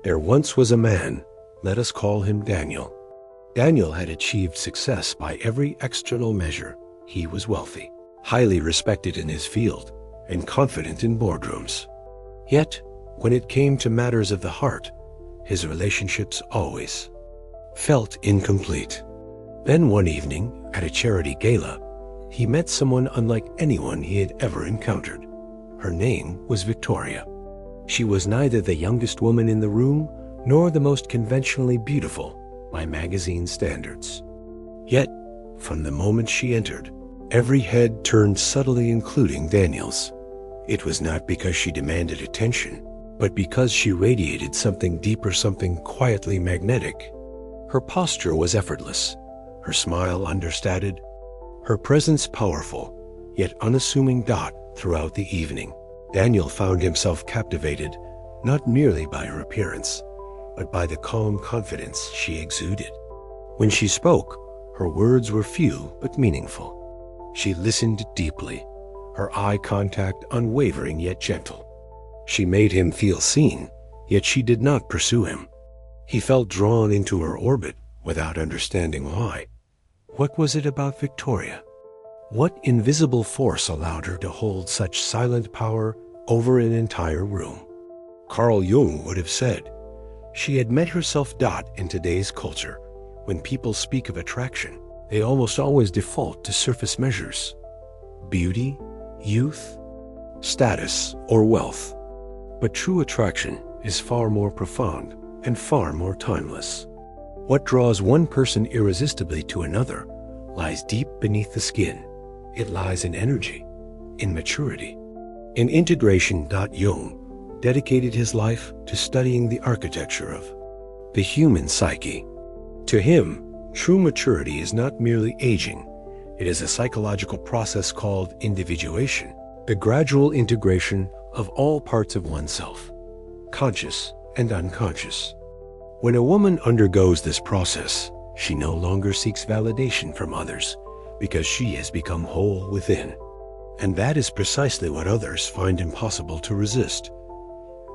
There once was a man, let us call him Daniel. Daniel had achieved success by every external measure. He was wealthy, highly respected in his field, and confident in boardrooms. Yet, when it came to matters of the heart, his relationships always felt incomplete. Then one evening, at a charity gala, he met someone unlike anyone he had ever encountered. Her name was Victoria. She was neither the youngest woman in the room nor the most conventionally beautiful by magazine standards. Yet, from the moment she entered, every head turned subtly, including Daniel's. It was not because she demanded attention, but because she radiated something deeper, something quietly magnetic. Her posture was effortless, her smile understated, her presence powerful, yet unassuming dot throughout the evening. Daniel found himself captivated, not merely by her appearance, but by the calm confidence she exuded. When she spoke, her words were few but meaningful. She listened deeply, her eye contact unwavering yet gentle. She made him feel seen, yet she did not pursue him. He felt drawn into her orbit without understanding why. What was it about Victoria? What invisible force allowed her to hold such silent power over an entire room? Carl Jung would have said, she had met herself. In today's culture, when people speak of attraction, they almost always default to surface measures: beauty, youth, status, or wealth. But true attraction is far more profound and far more timeless. What draws one person irresistibly to another lies deep beneath the skin. It lies in energy, in maturity. In Integration, Jung dedicated his life to studying the architecture of the human psyche. To him, true maturity is not merely aging. It is a psychological process called individuation, the gradual integration of all parts of oneself, conscious and unconscious. When a woman undergoes this process, she no longer seeks validation from others because she has become whole within. And that is precisely what others find impossible to resist.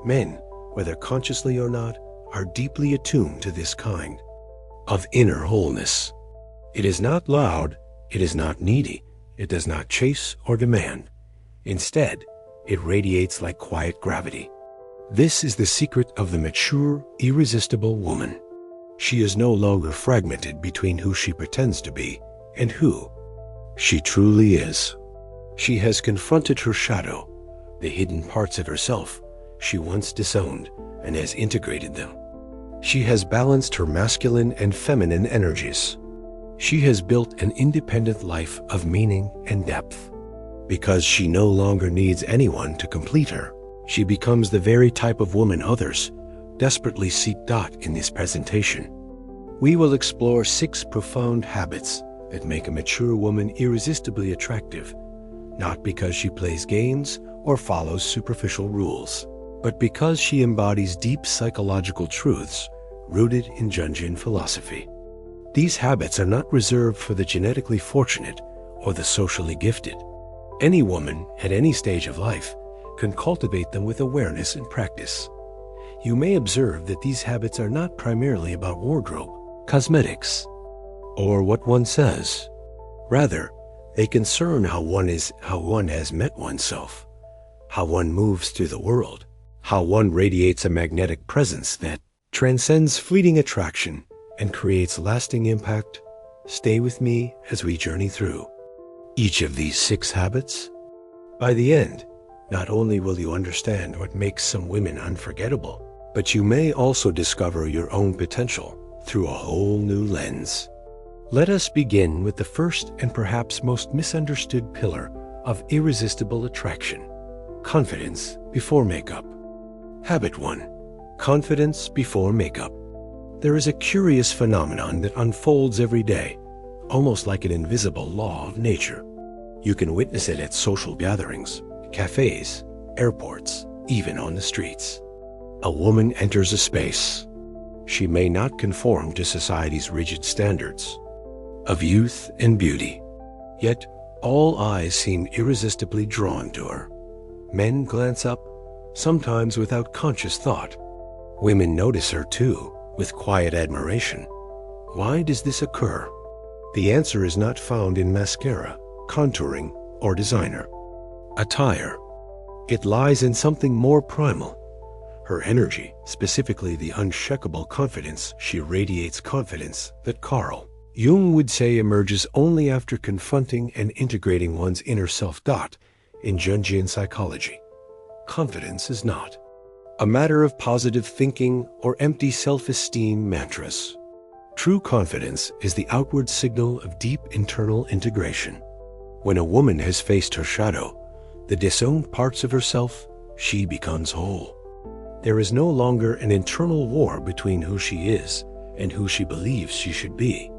Men, whether consciously or not, are deeply attuned to this kind of inner wholeness. It is not loud, it is not needy, it does not chase or demand. Instead, it radiates like quiet gravity. This is the secret of the mature, irresistible woman. She is no longer fragmented between who she pretends to be and who she truly is. She has confronted her shadow, the hidden parts of herself she once disowned, and has integrated them. She has balanced her masculine and feminine energies. She has built an independent life of meaning and depth. Because she no longer needs anyone to complete her, she becomes the very type of woman others desperately seek. In this presentation, we will explore 6 profound habits that make a mature woman irresistibly attractive, not because she plays games or follows superficial rules, but because she embodies deep psychological truths rooted in Jungian philosophy. These habits are not reserved for the genetically fortunate or the socially gifted. Any woman at any stage of life can cultivate them with awareness and practice. You may observe that these habits are not primarily about wardrobe, cosmetics, or what one says. Rather, they concern how one has met oneself, how one moves through the world, how one radiates a magnetic presence that transcends fleeting attraction and creates lasting impact. Stay with me as we journey through each of these 6 habits. By the end, not only will you understand what makes some women unforgettable, but you may also discover your own potential through a whole new lens. Let us begin with the first and perhaps most misunderstood pillar of irresistible attraction: confidence before makeup. Habit 1. Confidence before makeup. There is a curious phenomenon that unfolds every day, almost like an invisible law of nature. You can witness it at social gatherings, cafes, airports, even on the streets. A woman enters a space. She may not conform to society's rigid standards of youth and beauty, yet all eyes seem irresistibly drawn to her. Men glance up, sometimes without conscious thought. Women notice her too, with quiet admiration. Why does this occur? The answer is not found in mascara, contouring, or designer. Attire. It lies in something more primal. Her energy, specifically the unshakable confidence she radiates, confidence that Carl Jung would say emerges only after confronting and integrating one's inner self. In Jungian psychology, confidence is not a matter of positive thinking or empty self-esteem mantras. True confidence is the outward signal of deep internal integration. When a woman has faced her shadow, the disowned parts of herself, she becomes whole. There is no longer an internal war between who she is and who she believes she should be.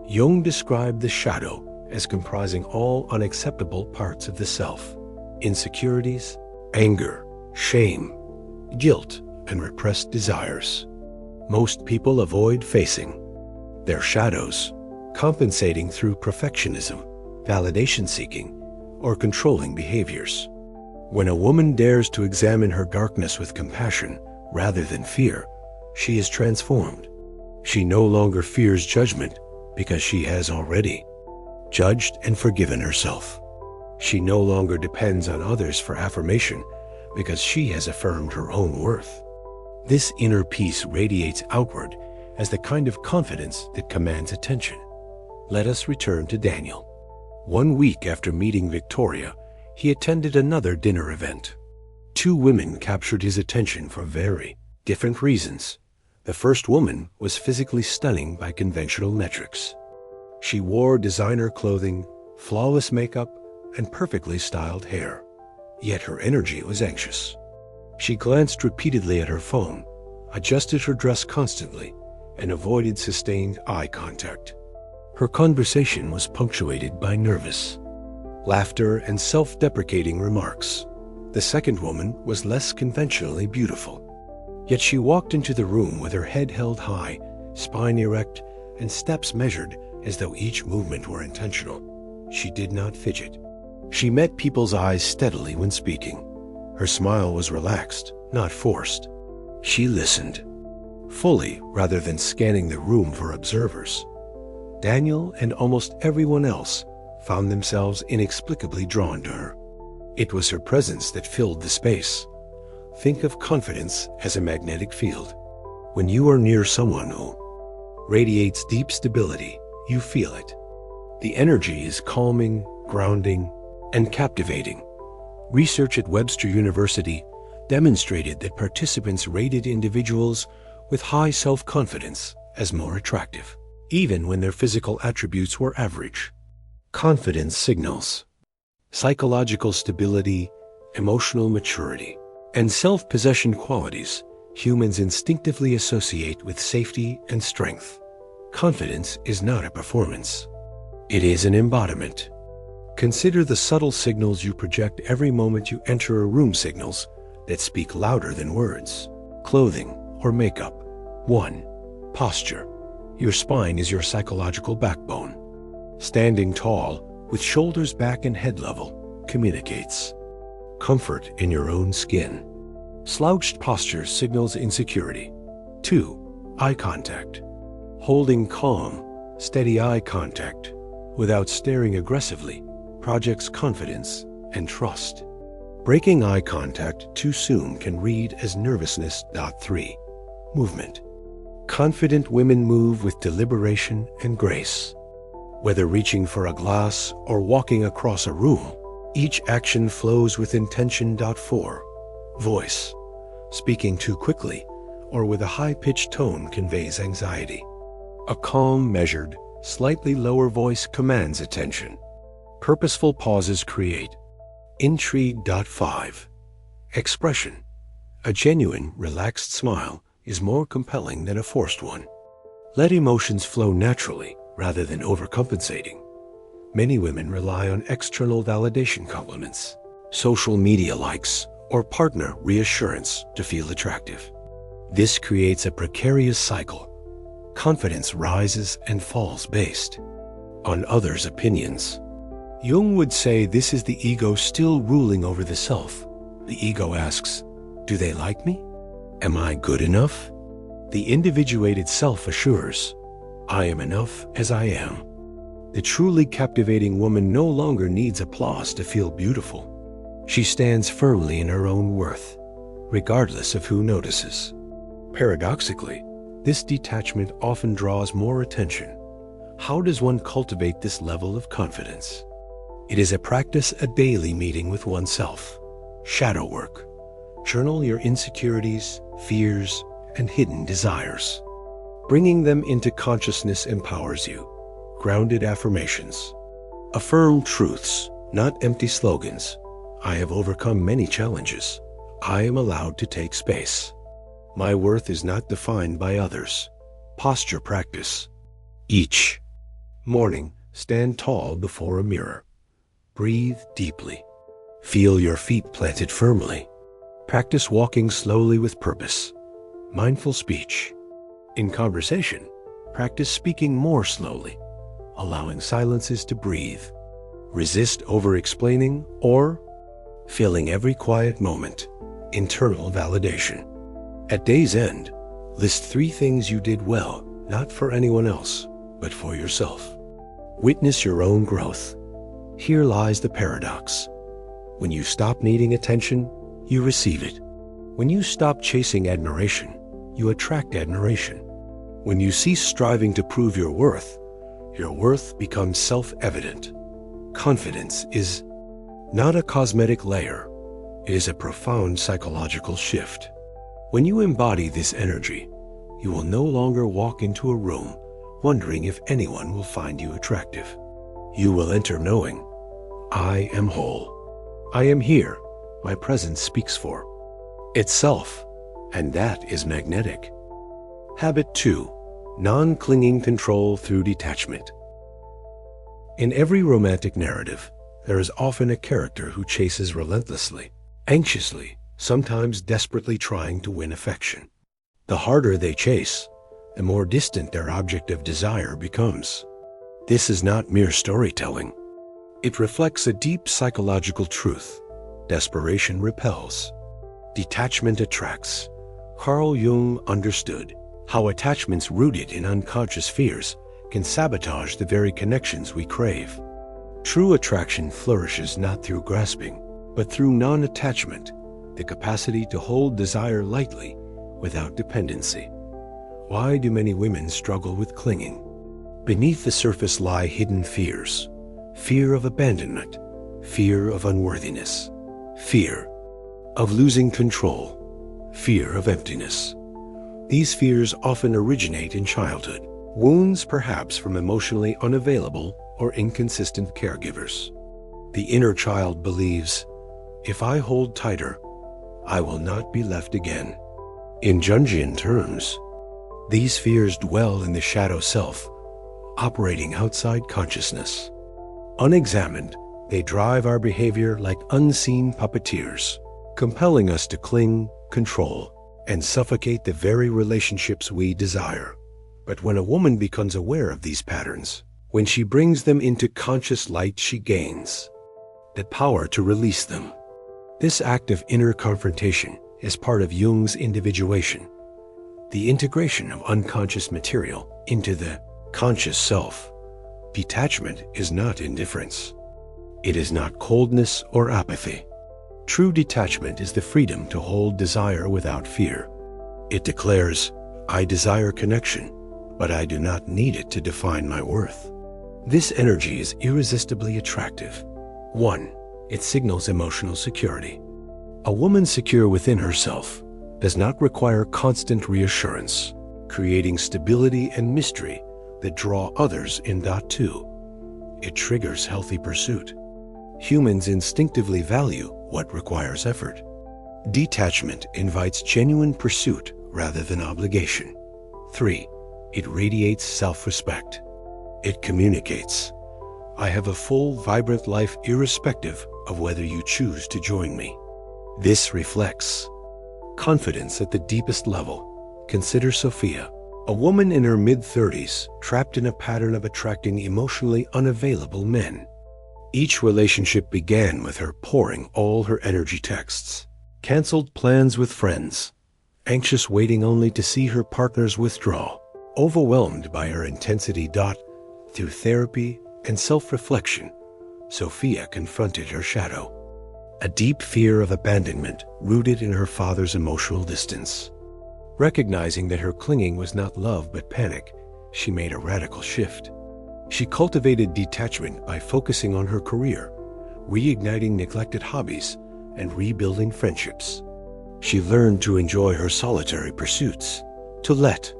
Jung described the shadow as comprising all unacceptable parts of the self: insecurities, anger, shame, guilt, and repressed desires. Most people avoid facing their shadows, compensating through perfectionism, validation seeking, or controlling behaviors. When a woman dares to examine her darkness with compassion rather than fear, she is transformed. She no longer fears judgment because she has already judged and forgiven herself. She no longer depends on others for affirmation because she has affirmed her own worth. This inner peace radiates outward as the kind of confidence that commands attention. Let us return to Daniel. 1 week after meeting Victoria, he attended another dinner event. 2 women captured his attention for very different reasons. The first woman was physically stunning by conventional metrics. She wore designer clothing, flawless makeup, and perfectly styled hair. Yet her energy was anxious. She glanced repeatedly at her phone, adjusted her dress constantly, and avoided sustained eye contact. Her conversation was punctuated by nervous laughter and self-deprecating remarks. The second woman was less conventionally beautiful. Yet she walked into the room with her head held high, spine erect, and steps measured as though each movement were intentional. She did not fidget. She met people's eyes steadily when speaking. Her smile was relaxed, not forced. She listened fully rather than scanning the room for observers. Daniel and almost everyone else found themselves inexplicably drawn to her. It was her presence that filled the space. Think of confidence as a magnetic field. When you are near someone who radiates deep stability, you feel it. The energy is calming, grounding, and captivating. Research at Webster University demonstrated that participants rated individuals with high self-confidence as more attractive, even when their physical attributes were average. Confidence signals psychological stability, emotional maturity, and self-possession qualities humans instinctively associate with safety and strength. Confidence is not a performance. It is an embodiment. Consider the subtle signals you project every moment you enter a room, signals that speak louder than words. Clothing or makeup. 1. Posture. Your spine is your psychological backbone. Standing tall, with shoulders back and head level, communicates comfort in your own skin. Slouched posture signals insecurity. 2. Eye contact. Holding calm, steady eye contact without staring aggressively projects confidence and trust. Breaking eye contact too soon can read as nervousness. 3. Movement. Confident women move with deliberation and grace. Whether reaching for a glass or walking across a room, each action flows with intention. 4. Voice. Speaking too quickly or with a high-pitched tone conveys anxiety. A calm, measured, slightly lower voice commands attention. Purposeful pauses create intrigue. 5. Expression. A genuine, relaxed smile is more compelling than a forced one. Let emotions flow naturally rather than overcompensating. Many women rely on external validation, compliments, social media likes, or partner reassurance to feel attractive. This creates a precarious cycle. Confidence rises and falls based on others' opinions. Jung would say this is the ego still ruling over the self. The ego asks, do they like me? Am I good enough? The individuated self assures, I am enough as I am. The truly captivating woman no longer needs applause to feel beautiful. She stands firmly in her own worth, regardless of who notices. Paradoxically, this detachment often draws more attention. How does one cultivate this level of confidence? It is a practice, a daily meeting with oneself. Shadow work. Journal your insecurities, fears, and hidden desires. Bringing them into consciousness empowers you. Grounded affirmations. Affirm truths, not empty slogans. I have overcome many challenges. I am allowed to take space. My worth is not defined by others. Posture practice. Each morning, stand tall before a mirror. Breathe deeply. Feel your feet planted firmly. Practice walking slowly with purpose. Mindful speech. In conversation, practice speaking more slowly, allowing silences to breathe. Resist over-explaining or filling every quiet moment. Internal validation. At day's end, list 3 things you did well, not for anyone else, but for yourself. Witness your own growth. Here lies the paradox. When you stop needing attention, you receive it. When you stop chasing admiration, you attract admiration. When you cease striving to prove your worth becomes self-evident. Confidence is not a cosmetic layer. It is a profound psychological shift. When you embody this energy, you will no longer walk into a room wondering if anyone will find you attractive. You will enter knowing, I am whole. I am here. My presence speaks for itself, and that is magnetic. Habit 2. Non-clinging control through detachment. In every romantic narrative, there is often a character who chases relentlessly, anxiously, sometimes desperately trying to win affection. The harder they chase, the more distant their object of desire becomes. This is not mere storytelling. It reflects a deep psychological truth. Desperation repels. Detachment attracts. Carl Jung understood how attachments rooted in unconscious fears can sabotage the very connections we crave. True attraction flourishes not through grasping, but through non-attachment, the capacity to hold desire lightly without dependency. Why do many women struggle with clinging? Beneath the surface lie hidden fears. Fear of abandonment, fear of unworthiness, fear of losing control, fear of emptiness. These fears often originate in childhood, wounds perhaps from emotionally unavailable or inconsistent caregivers. The inner child believes, if I hold tighter, I will not be left again. In Jungian terms, these fears dwell in the shadow self, operating outside consciousness. Unexamined, they drive our behavior like unseen puppeteers, compelling us to cling, control, and suffocate the very relationships we desire. But when a woman becomes aware of these patterns, when she brings them into conscious light, she gains the power to release them. This act of inner confrontation is part of Jung's individuation, the integration of unconscious material into the conscious self. Detachment is not indifference. It is not coldness or apathy. True detachment is the freedom to hold desire without fear. It declares, I desire connection, but I do not need it to define my worth. This energy is irresistibly attractive. 1. It signals emotional security. A woman secure within herself does not require constant reassurance, creating stability and mystery that draw others in. 2. It triggers healthy pursuit. Humans instinctively value what requires effort. Detachment invites genuine pursuit rather than obligation. 3. It radiates self-respect. It communicates, I have a full, vibrant life irrespective of whether you choose to join me. This reflects confidence at the deepest level. Consider Sophia, a woman in her mid-30s, trapped in a pattern of attracting emotionally unavailable men. Each relationship began with her pouring all her energy texts, canceled plans with friends, anxious, waiting only to see her partners withdraw. Overwhelmed by her intensity. Through therapy and self-reflection, Sophia confronted her shadow, a deep fear of abandonment rooted in her father's emotional distance. Recognizing that her clinging was not love but panic, she made a radical shift. She cultivated detachment by focusing on her career, reigniting neglected hobbies, and rebuilding friendships. She learned to enjoy her solitary pursuits, to let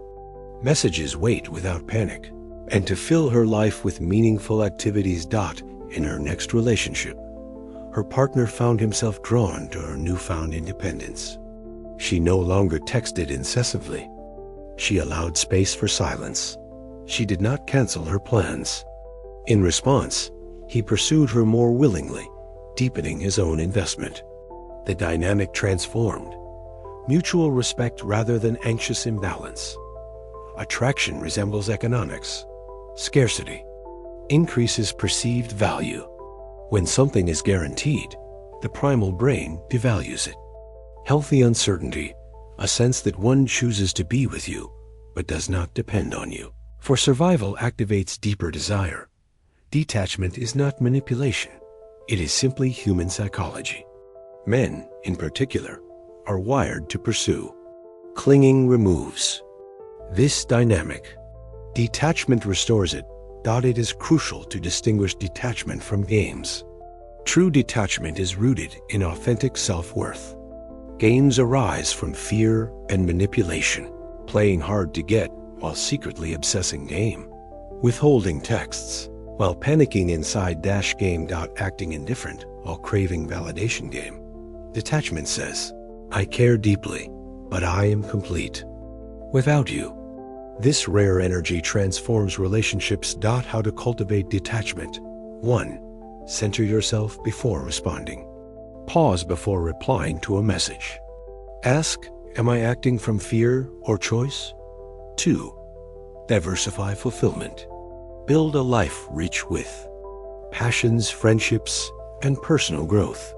messages wait without panic, and to fill her life with meaningful activities. In her next relationship, her partner found himself drawn to her newfound independence. She no longer texted incessantly. She allowed space for silence. She did not cancel her plans. In response, he pursued her more willingly, deepening his own investment. The dynamic transformed. Mutual respect rather than anxious imbalance. Attraction resembles economics. Scarcity increases perceived value. When something is guaranteed, the primal brain devalues it. Healthy uncertainty, a sense that one chooses to be with you, but does not depend on you. For survival activates deeper desire. Detachment is not manipulation. It is simply human psychology. Men, in particular, are wired to pursue. Clinging removes this dynamic. Detachment restores it. It is crucial to distinguish detachment from games. True detachment is rooted in authentic self-worth. Games arise from fear and manipulation, playing hard to get while secretly obsessing game, withholding texts while panicking inside game. Acting indifferent while craving validation game. Detachment says, I care deeply, but I am complete without you. This rare energy transforms relationships. How to cultivate detachment. 1. Center yourself before responding. Pause before replying to a message. Ask, am I acting from fear or choice? 2. Diversify fulfillment. Build a life rich with passions, friendships, and personal growth.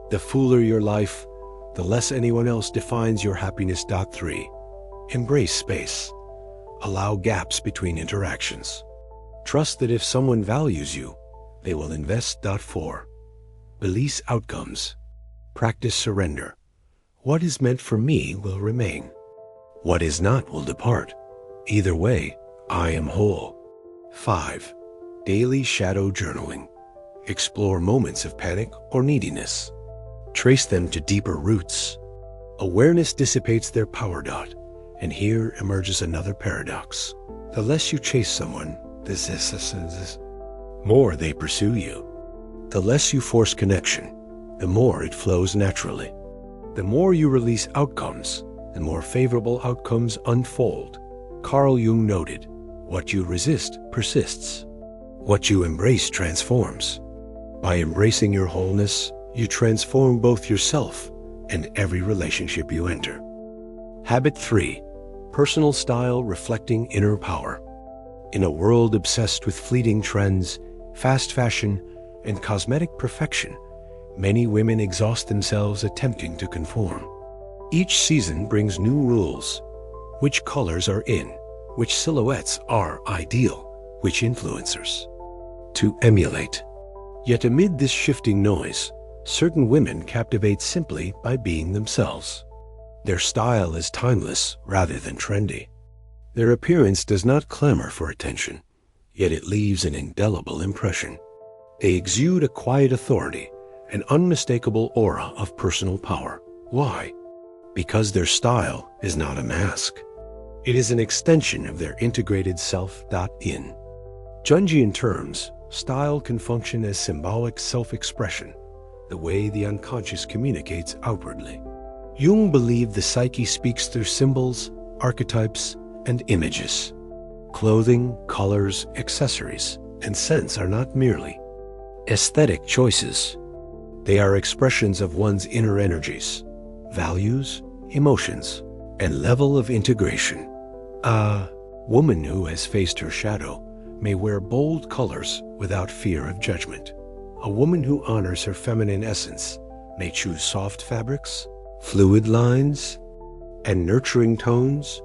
The fuller your life, the less anyone else defines your happiness. 3. Embrace space. Allow gaps between interactions. Trust that if someone values you, they will invest. 4. Release outcomes. Practice surrender. What is meant for me will remain. What is not will depart. Either way, I am whole. 5. Daily shadow journaling. Explore moments of panic or neediness. Trace them to deeper roots. Awareness dissipates their power. And here emerges another paradox. The less you chase someone, the more they pursue you. The less you force connection, the more it flows naturally. The more you release outcomes, the more favorable outcomes unfold. Carl Jung noted, what you resist persists. What you embrace transforms. By embracing your wholeness, you transform both yourself and every relationship you enter. Habit 3. Personal style reflecting inner power. In a world obsessed with fleeting trends, fast fashion, and cosmetic perfection, many women exhaust themselves attempting to conform. Each season brings new rules. Which colors are in? Which silhouettes are ideal? Which influencers to emulate? Yet amid this shifting noise, certain women captivate simply by being themselves. Their style is timeless rather than trendy. Their appearance does not clamor for attention, yet it leaves an indelible impression. They exude a quiet authority, an unmistakable aura of personal power. Why? Because their style is not a mask. It is an extension of their integrated self. In Jungian terms, style can function as symbolic self-expression, the way the unconscious communicates outwardly. Jung believed the psyche speaks through symbols, archetypes, and images. Clothing, colors, accessories, and scents are not merely aesthetic choices. They are expressions of one's inner energies, values, emotions, and level of integration. A woman who has faced her shadow may wear bold colors without fear of judgment. A woman who honors her feminine essence may choose soft fabrics, fluid lines, And nurturing tones?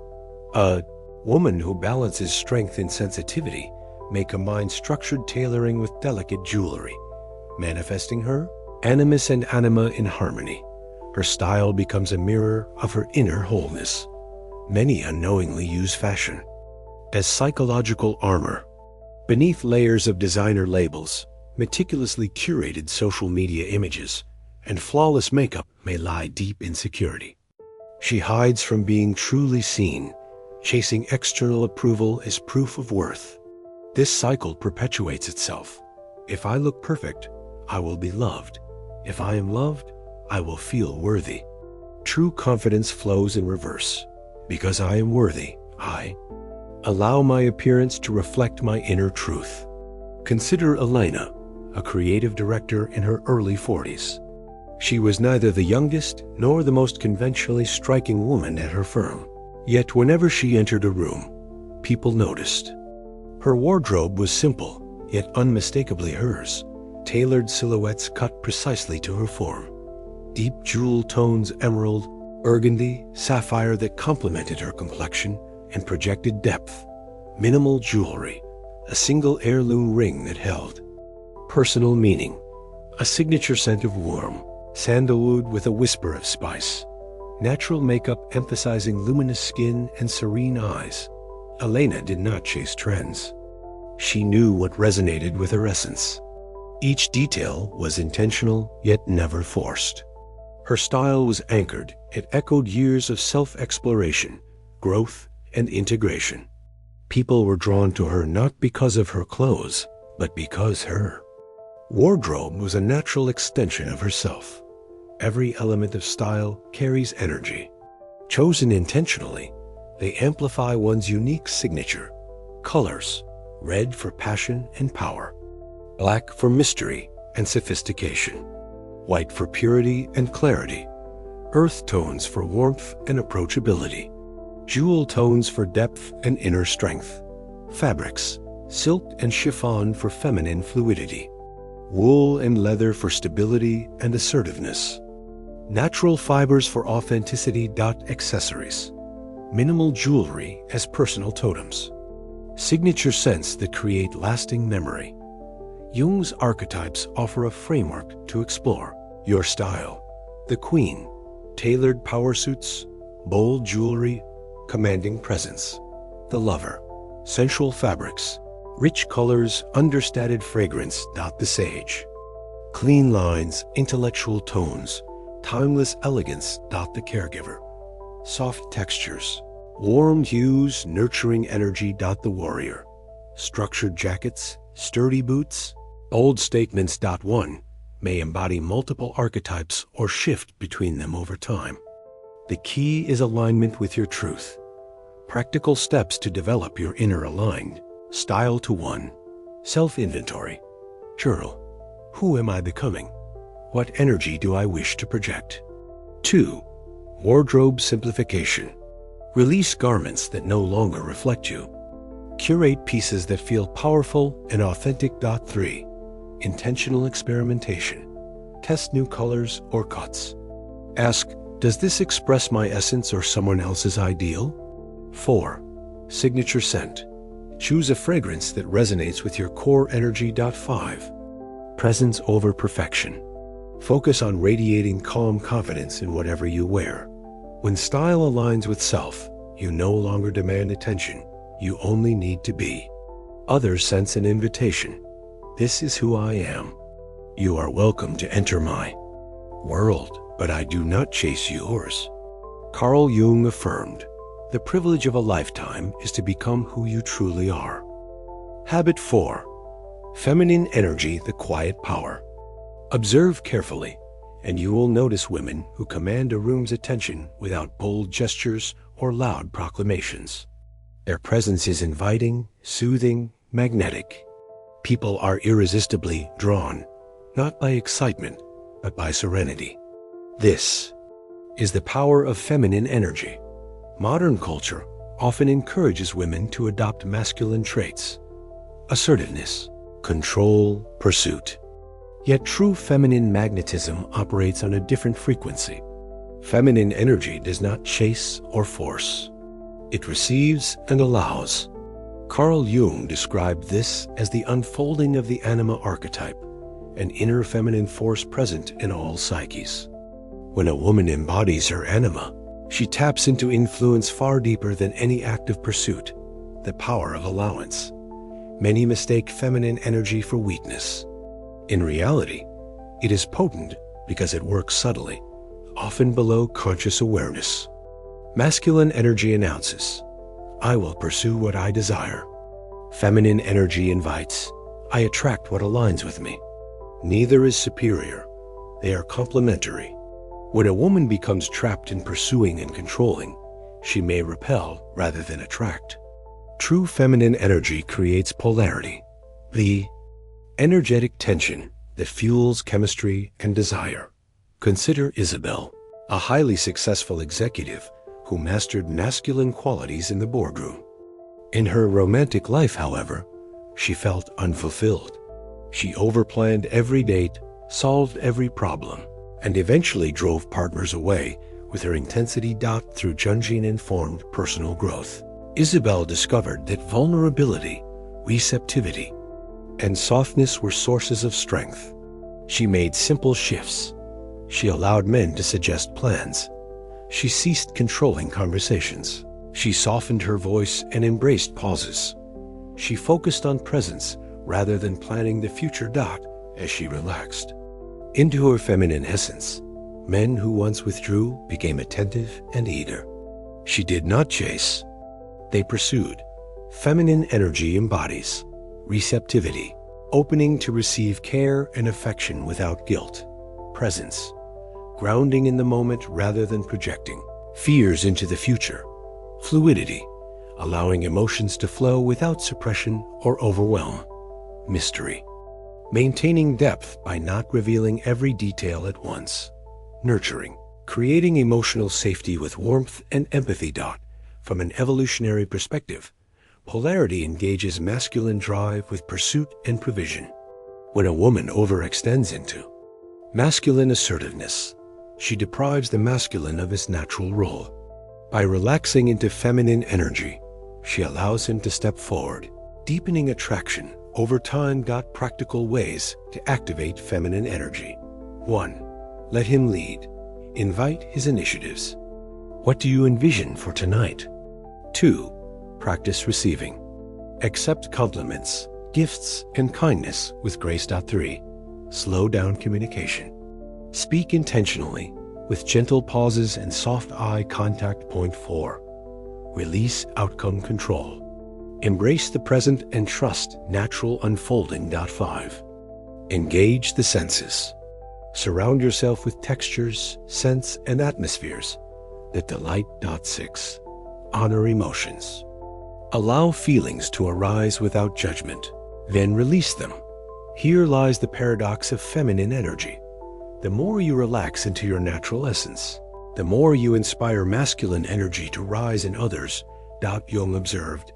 A woman who balances strength and sensitivity may combine structured tailoring with delicate jewelry, manifesting her animus and anima in harmony. Her style becomes a mirror of her inner wholeness. Many unknowingly use fashion as psychological armor. Beneath layers of designer labels, meticulously curated social media images, and flawless makeup may lie deep insecurity. She hides from being truly seen, chasing external approval as proof of worth. This cycle perpetuates itself. If I look perfect, I will be loved. If I am loved, I will feel worthy. True confidence flows in reverse. Because I am worthy, I allow my appearance to reflect my inner truth. Consider Elena, a creative director in her early 40s. She was neither the youngest nor the most conventionally striking woman at her firm. Yet whenever she entered a room, people noticed. Her wardrobe was simple, yet unmistakably hers. Tailored silhouettes cut precisely to her form. Deep jewel tones, emerald, burgundy, sapphire that complemented her complexion and projected depth. Minimal jewelry, a single heirloom ring that held personal meaning, a signature scent of warmth, sandalwood with a whisper of spice, natural makeup emphasizing luminous skin and serene eyes. Elena did not chase trends. She knew what resonated with her essence. Each detail was intentional, yet never forced. Her style was anchored. It echoed years of self-exploration, growth, and integration. People were drawn to her not because of her clothes, but because her wardrobe was a natural extension of herself. Every element of style carries energy. Chosen intentionally, they amplify one's unique signature. Colors: red for passion and power, black for mystery and sophistication, white for purity and clarity, earth tones for warmth and approachability, jewel tones for depth and inner strength, fabrics: silk and chiffon for feminine fluidity, wool and leather for stability and assertiveness, natural fibers for authenticity. Accessories: minimal jewelry as personal totems, signature scents that create lasting memory. Jung's archetypes offer a framework to explore your style. The queen: tailored power suits, bold jewelry, commanding presence. The lover: sensual fabrics, rich colors, understated fragrance. The sage: clean lines, intellectual tones, timeless elegance. The caregiver: soft textures, warm hues, nurturing energy. The warrior: structured jackets, sturdy boots, bold statements. One may embody multiple archetypes or shift between them over time. The key is alignment with your truth. Practical steps to develop your inner aligned style. 1. Self-inventory. Journal. Who am I becoming? What energy do I wish to project? 2. Wardrobe simplification. Release garments that no longer reflect you. Curate pieces that feel powerful and authentic. 3. Intentional experimentation. Test new colors or cuts. Ask, does this express my essence or someone else's ideal? 4. Signature scent. Choose a fragrance that resonates with your core energy. 5. Presence over perfection. Focus on radiating calm confidence in whatever you wear. When style aligns with self, you no longer demand attention. You only need to be. Others sense an invitation. This is who I am. You are welcome to enter my world, but I do not chase yours. Carl Jung affirmed, the privilege of a lifetime is to become who you truly are. Habit 4. Feminine energy, the quiet power. Observe carefully, and you will notice women who command a room's attention without bold gestures or loud proclamations. Their presence is inviting, soothing, magnetic. People are irresistibly drawn, not by excitement, but by serenity. This is the power of feminine energy. Modern culture often encourages women to adopt masculine traits: assertiveness, control, pursuit. Yet true feminine magnetism operates on a different frequency. Feminine energy does not chase or force. It receives and allows. Carl Jung described this as the unfolding of the anima archetype, an inner feminine force present in all psyches. When a woman embodies her anima, she taps into influence far deeper than any act of pursuit, the power of allowance. Many mistake feminine energy for weakness. In reality, it is potent because it works subtly, often below conscious awareness. Masculine energy announces, "I will pursue what I desire." Feminine energy invites, "I attract what aligns with me." Neither is superior. They are complementary. When a woman becomes trapped in pursuing and controlling, she may repel rather than attract. True feminine energy creates polarity, the energetic tension that fuels chemistry and desire. Consider Isabel, a highly successful executive who mastered masculine qualities in the boardroom. In her romantic life, however, she felt unfulfilled. She overplanned every date, solved every problem, and eventually drove partners away with her intensity through Jungian-informed personal growth. Isabel discovered that vulnerability, receptivity, and softness were sources of strength. She made simple shifts. She allowed men to suggest plans. She ceased controlling conversations. She softened her voice and embraced pauses. She focused on presence rather than planning the future as she relaxed. Into her feminine essence, men who once withdrew became attentive and eager. She did not chase. They pursued. Feminine energy embodies receptivity, opening to receive care and affection without guilt, presence, grounding in the moment rather than projecting, fears into the future, fluidity, allowing emotions to flow without suppression or overwhelm, mystery, maintaining depth by not revealing every detail at once, nurturing, creating emotional safety with warmth and empathy. From an evolutionary perspective, polarity engages masculine drive with pursuit and provision. When a woman overextends into masculine assertiveness, she deprives the masculine of his natural role. By relaxing into feminine energy, she allows him to step forward, deepening attraction. Over time, practical ways to activate feminine energy. 1. Let him lead. Invite his initiatives. What do you envision for tonight? 2. Practice receiving. Accept compliments, gifts, and kindness with grace. 3. Slow down communication. Speak intentionally with gentle pauses and soft eye contact. 4. Release outcome control. Embrace the present and trust natural unfolding. 5. Engage the senses. Surround yourself with textures, scents, and atmospheres that delight. 6. Honor emotions. Allow feelings to arise without judgment, then release them. Here lies the paradox of feminine energy. The more you relax into your natural essence, the more you inspire masculine energy to rise in others. Jung observed,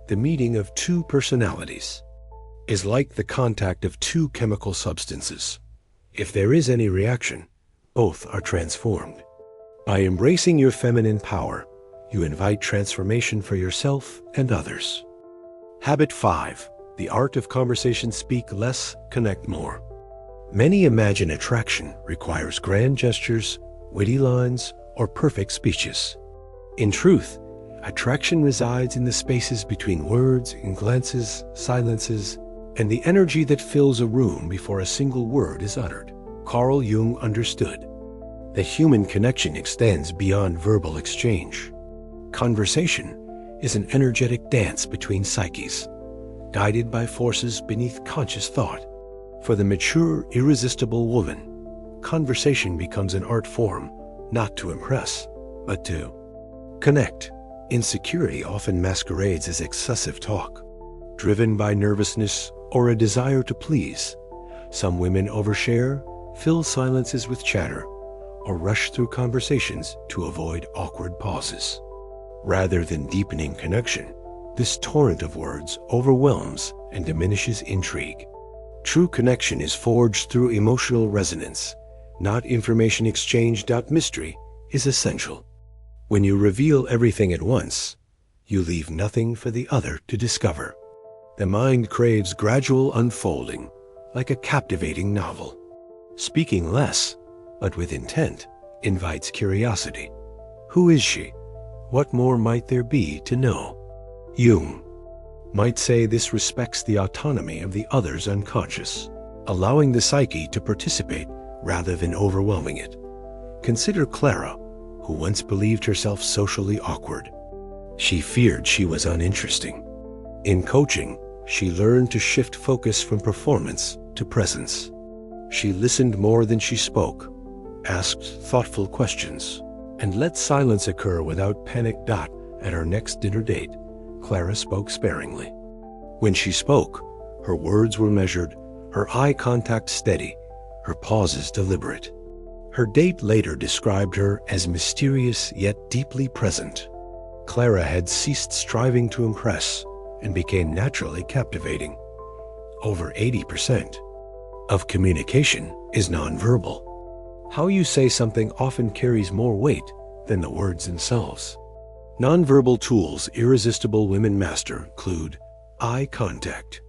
"The meeting of two personalities is like the contact of two chemical substances. If there is any reaction, both are transformed." By embracing your feminine power, you invite transformation for yourself and others. Habit 5. The art of conversation. Speak less, connect more. Many imagine attraction requires grand gestures, witty lines, or perfect speeches. In truth, attraction resides in the spaces between words and glances, silences, and the energy that fills a room before a single word is uttered. Carl Jung understood that human connection extends beyond verbal exchange. Conversation is an energetic dance between psyches, guided by forces beneath conscious thought. For the mature, irresistible woman, conversation becomes an art form, not to impress, but to connect. Insecurity often masquerades as excessive talk, driven by nervousness or a desire to please. Some women overshare, fill silences with chatter, or rush through conversations to avoid awkward pauses. Rather than deepening connection, this torrent of words overwhelms and diminishes intrigue. True connection is forged through emotional resonance, not information exchange. Mystery is essential. When you reveal everything at once, you leave nothing for the other to discover. The mind craves gradual unfolding, like a captivating novel. Speaking less, but with intent, invites curiosity. Who is she? What more might there be to know? Jung might say this respects the autonomy of the other's unconscious, allowing the psyche to participate rather than overwhelming it. Consider Clara, who once believed herself socially awkward. She feared she was uninteresting. In coaching, she learned to shift focus from performance to presence. She listened more than she spoke, asked thoughtful questions, and let silence occur without panic. At her next dinner date, Clara spoke sparingly. When she spoke, her words were measured, her eye contact steady, her pauses deliberate. Her date later described her as mysterious yet deeply present. Clara had ceased striving to impress and became naturally captivating. Over 80% of communication is nonverbal. How you say something often carries more weight than the words themselves. Nonverbal tools irresistible women master include eye contact.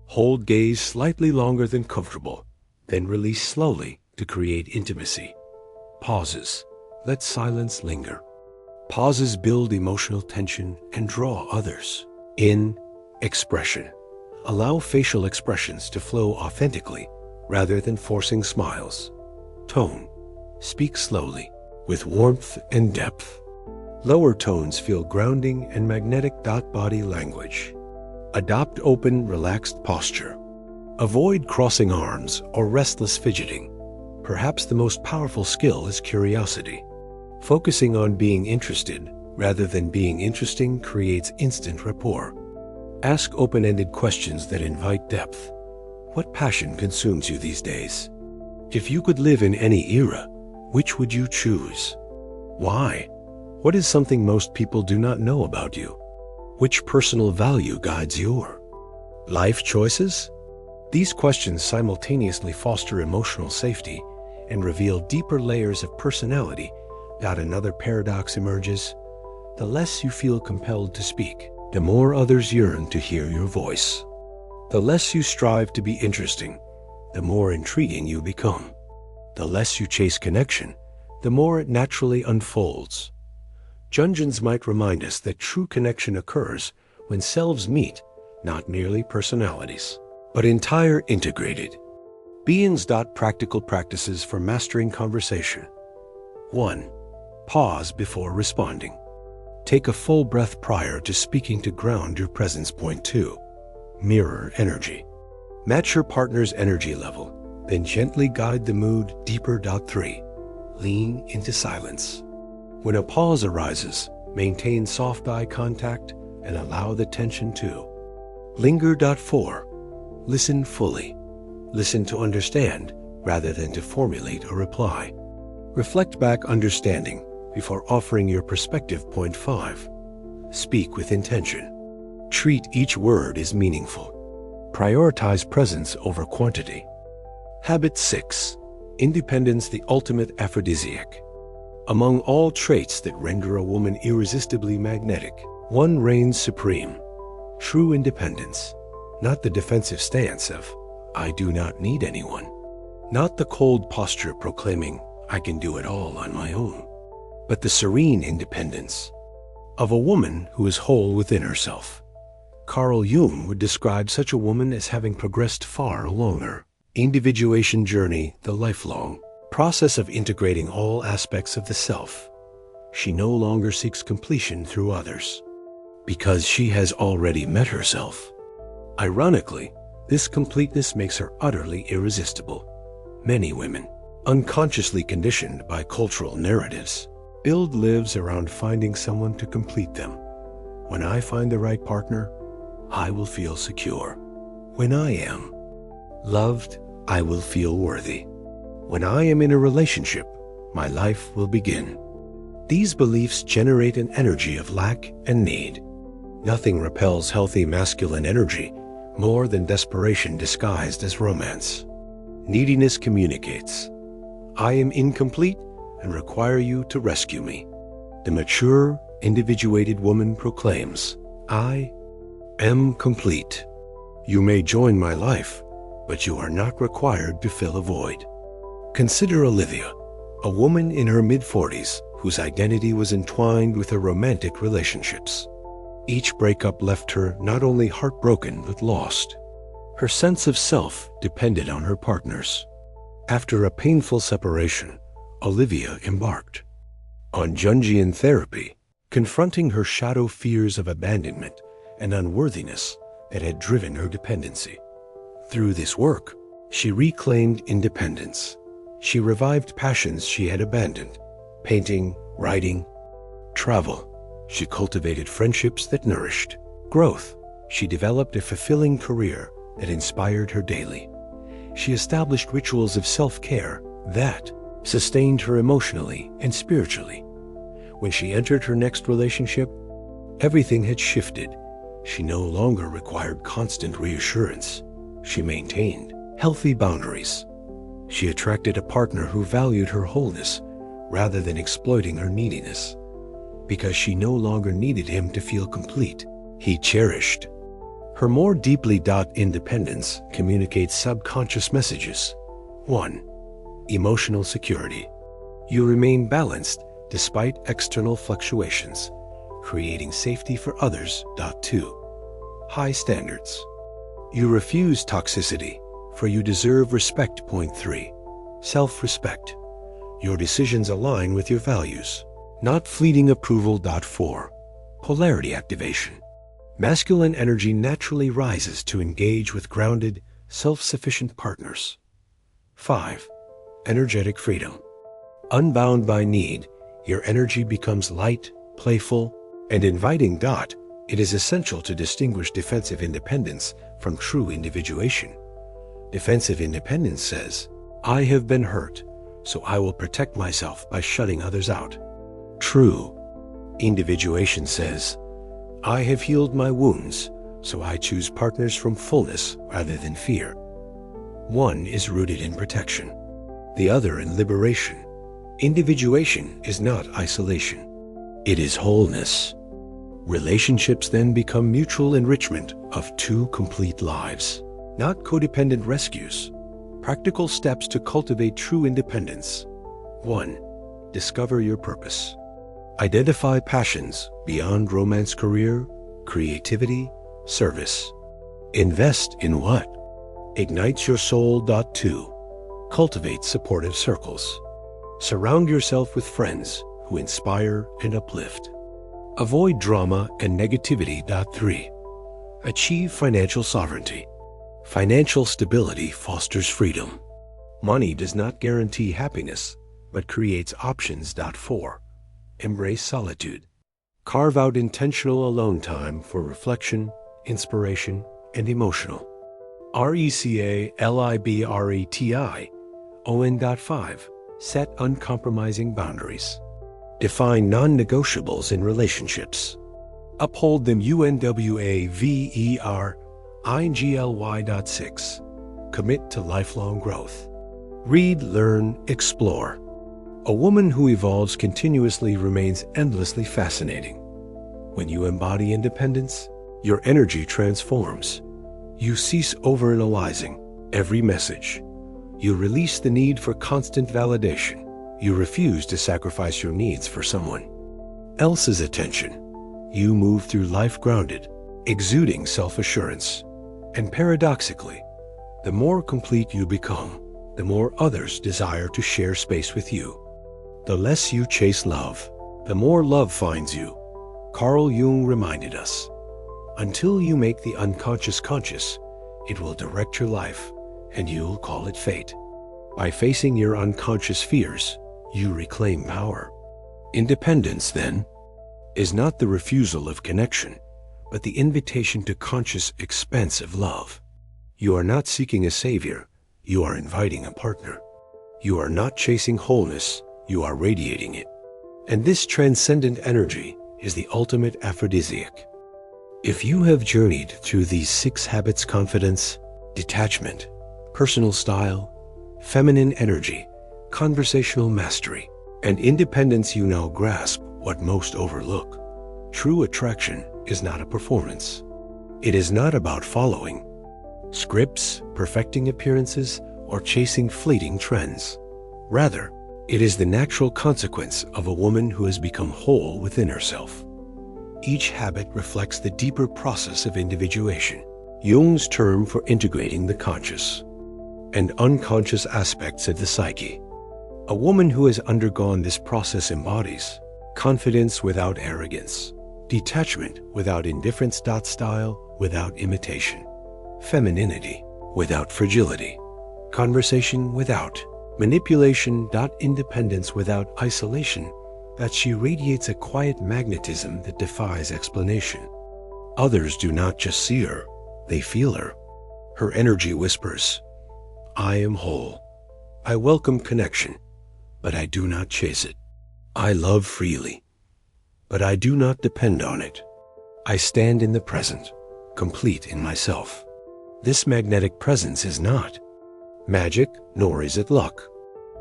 Hold gaze slightly longer than comfortable, then release slowly to create intimacy. Pauses. Let silence linger. Pauses build emotional tension and draw others. In expression. Allow facial expressions to flow authentically rather than forcing smiles. Tone. Speak slowly, with warmth and depth. Lower tones feel grounding and magnetic. Body language. Adopt open, relaxed posture. Avoid crossing arms or restless fidgeting. Perhaps the most powerful skill is curiosity. Focusing on being interested rather than being interesting creates instant rapport. Ask open-ended questions that invite depth. What passion consumes you these days? If you could live in any era, which would you choose? Why? What is something most people do not know about you? Which personal value guides your life choices? These questions simultaneously foster emotional safety and reveal deeper layers of personality. Another paradox emerges. The less you feel compelled to speak, the more others yearn to hear your voice. The less you strive to be interesting, the more intriguing you become. The less you chase connection, the more it naturally unfolds. Jungians might remind us that true connection occurs when selves meet, not merely personalities, but entire integrated beings. Practical practices for mastering conversation. 1. Pause before responding. Take a full breath prior to speaking to ground your presence. 2. Mirror energy. Match your partner's energy level, then gently guide the mood deeper. 3. Lean into silence. When a pause arises, maintain soft eye contact and allow the tension to linger. 4. Listen fully. Listen to understand rather than to formulate a reply. Reflect back understanding before offering your perspective. 5. Speak with intention. Treat each word as meaningful. Prioritize presence over quantity. Habit 6. Independence, the ultimate aphrodisiac. Among all traits that render a woman irresistibly magnetic, one reigns supreme. True independence. Not the defensive stance of, I do not need anyone. Not the cold posture proclaiming, I can do it all on my own. But the serene independence of a woman who is whole within herself. Carl Jung would describe such a woman as having progressed far along her individuation journey, the lifelong process of integrating all aspects of the self. She no longer seeks completion through others, because she has already met herself. Ironically, this completeness makes her utterly irresistible. Many women, unconsciously conditioned by cultural narratives, build lives around finding someone to complete them. When I find the right partner, I will feel secure. When I am loved, I will feel worthy. When I am in a relationship, my life will begin. These beliefs generate an energy of lack and need. Nothing repels healthy masculine energy more than desperation disguised as romance. Neediness communicates, I am incomplete and require you to rescue me. The mature, individuated woman proclaims, I am complete. You may join my life, but you are not required to fill a void. Consider Olivia, a woman in her mid-40s whose identity was entwined with her romantic relationships. Each breakup left her not only heartbroken but lost. Her sense of self depended on her partners. After a painful separation, Olivia embarked on Jungian therapy, confronting her shadow fears of abandonment and unworthiness that had driven her dependency. Through this work, she reclaimed independence. She revived passions she had abandoned: painting, writing, travel. She cultivated friendships that nourished growth. She developed a fulfilling career that inspired her daily. She established rituals of self-care that sustained her emotionally and spiritually. When she entered her next relationship, everything had shifted. She no longer required constant reassurance. She maintained healthy boundaries. She attracted a partner who valued her wholeness rather than exploiting her neediness. Because she no longer needed him to feel complete, he cherished her more deeply. Independence communicates subconscious messages. 1. Emotional security. You remain balanced despite external fluctuations, creating safety for others. 2. High standards. You refuse toxicity, for you deserve respect. 3. Self-respect. Your decisions align with your values, not fleeting approval. 4. Polarity activation. Masculine energy naturally rises to engage with grounded, self-sufficient partners. 5. Energetic freedom. Unbound by need, your energy becomes light, playful, and inviting. It is essential to distinguish defensive independence from true individuation. Defensive independence says, I have been hurt, so I will protect myself by shutting others out. True individuation says, I have healed my wounds, so I choose partners from fullness rather than fear. One is rooted in protection, the other in liberation. Individuation is not isolation. It is wholeness. Relationships then become mutual enrichment of two complete lives, not codependent rescues. Practical steps to cultivate true independence. 1. Discover your purpose. Identify passions beyond romance, career, creativity, service. Invest in what ignites your soul. 2. Cultivate supportive circles. Surround yourself with friends who inspire and uplift. Avoid drama and negativity. 3. Achieve financial sovereignty. Financial stability fosters freedom. Money does not guarantee happiness, but creates options. 4. Embrace solitude. Carve out intentional alone time for reflection, inspiration, and emotional. RECALIBRETI ON.5. Set uncompromising boundaries. Define non-negotiables in relationships. Uphold them. UNWAVERINGLY.6. Commit to lifelong growth. Read, learn, explore. A woman who evolves continuously remains endlessly fascinating. When you embody independence, your energy transforms. You cease overanalyzing every message. You release the need for constant validation. You refuse to sacrifice your needs for someone else's attention. You move through life grounded, exuding self-assurance. And paradoxically, the more complete you become, the more others desire to share space with you. The less you chase love, the more love finds you. Carl Jung reminded us, until you make the unconscious conscious, it will direct your life, and you'll call it fate. By facing your unconscious fears, you reclaim power. Independence, then, is not the refusal of connection, but the invitation to conscious, expansive love. You are not seeking a savior, you are inviting a partner. You are not chasing wholeness, you are radiating it. And this transcendent energy is the ultimate aphrodisiac. If you have journeyed through these 6 habits: confidence, detachment, personal style, feminine energy, conversational mastery, And independence, you now grasp what most overlook. True attraction is not a performance. It is not about following scripts, perfecting appearances, or chasing fleeting trends. Rather, it is the natural consequence of a woman who has become whole within herself. Each habit reflects the deeper process of individuation, Jung's term for integrating the conscious and unconscious aspects of the psyche. A woman who has undergone this process embodies confidence without arrogance, detachment without indifference, style without imitation, femininity without fragility, conversation without manipulation, independence without isolation, that she radiates a quiet magnetism that defies explanation. Others do not just see her, they feel her. Her energy whispers, "I am whole. I welcome connection, but I do not chase it. I love freely, but I do not depend on it. I stand in the present, complete in myself." This magnetic presence is not magic, nor is it luck.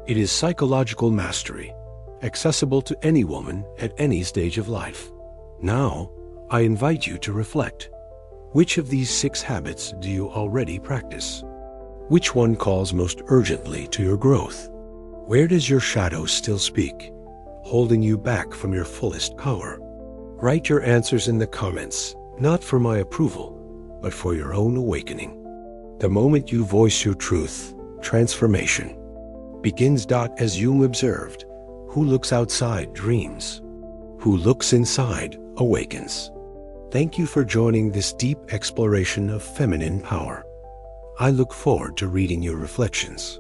It is psychological mastery, accessible to any woman at any stage of life. Now, I invite you to reflect. Which of these 6 habits do you already practice? Which one calls most urgently to your growth? Where does your shadow still speak, holding you back from your fullest power? Write your answers in the comments, not for my approval, but for your own awakening. The moment you voice your truth, transformation begins. As Jung observed, who looks outside dreams. Who looks inside awakens. Thank you for joining this deep exploration of feminine power. I look forward to reading your reflections.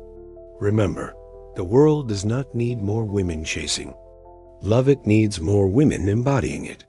Remember, the world does not need more women chasing love, it needs more women embodying it.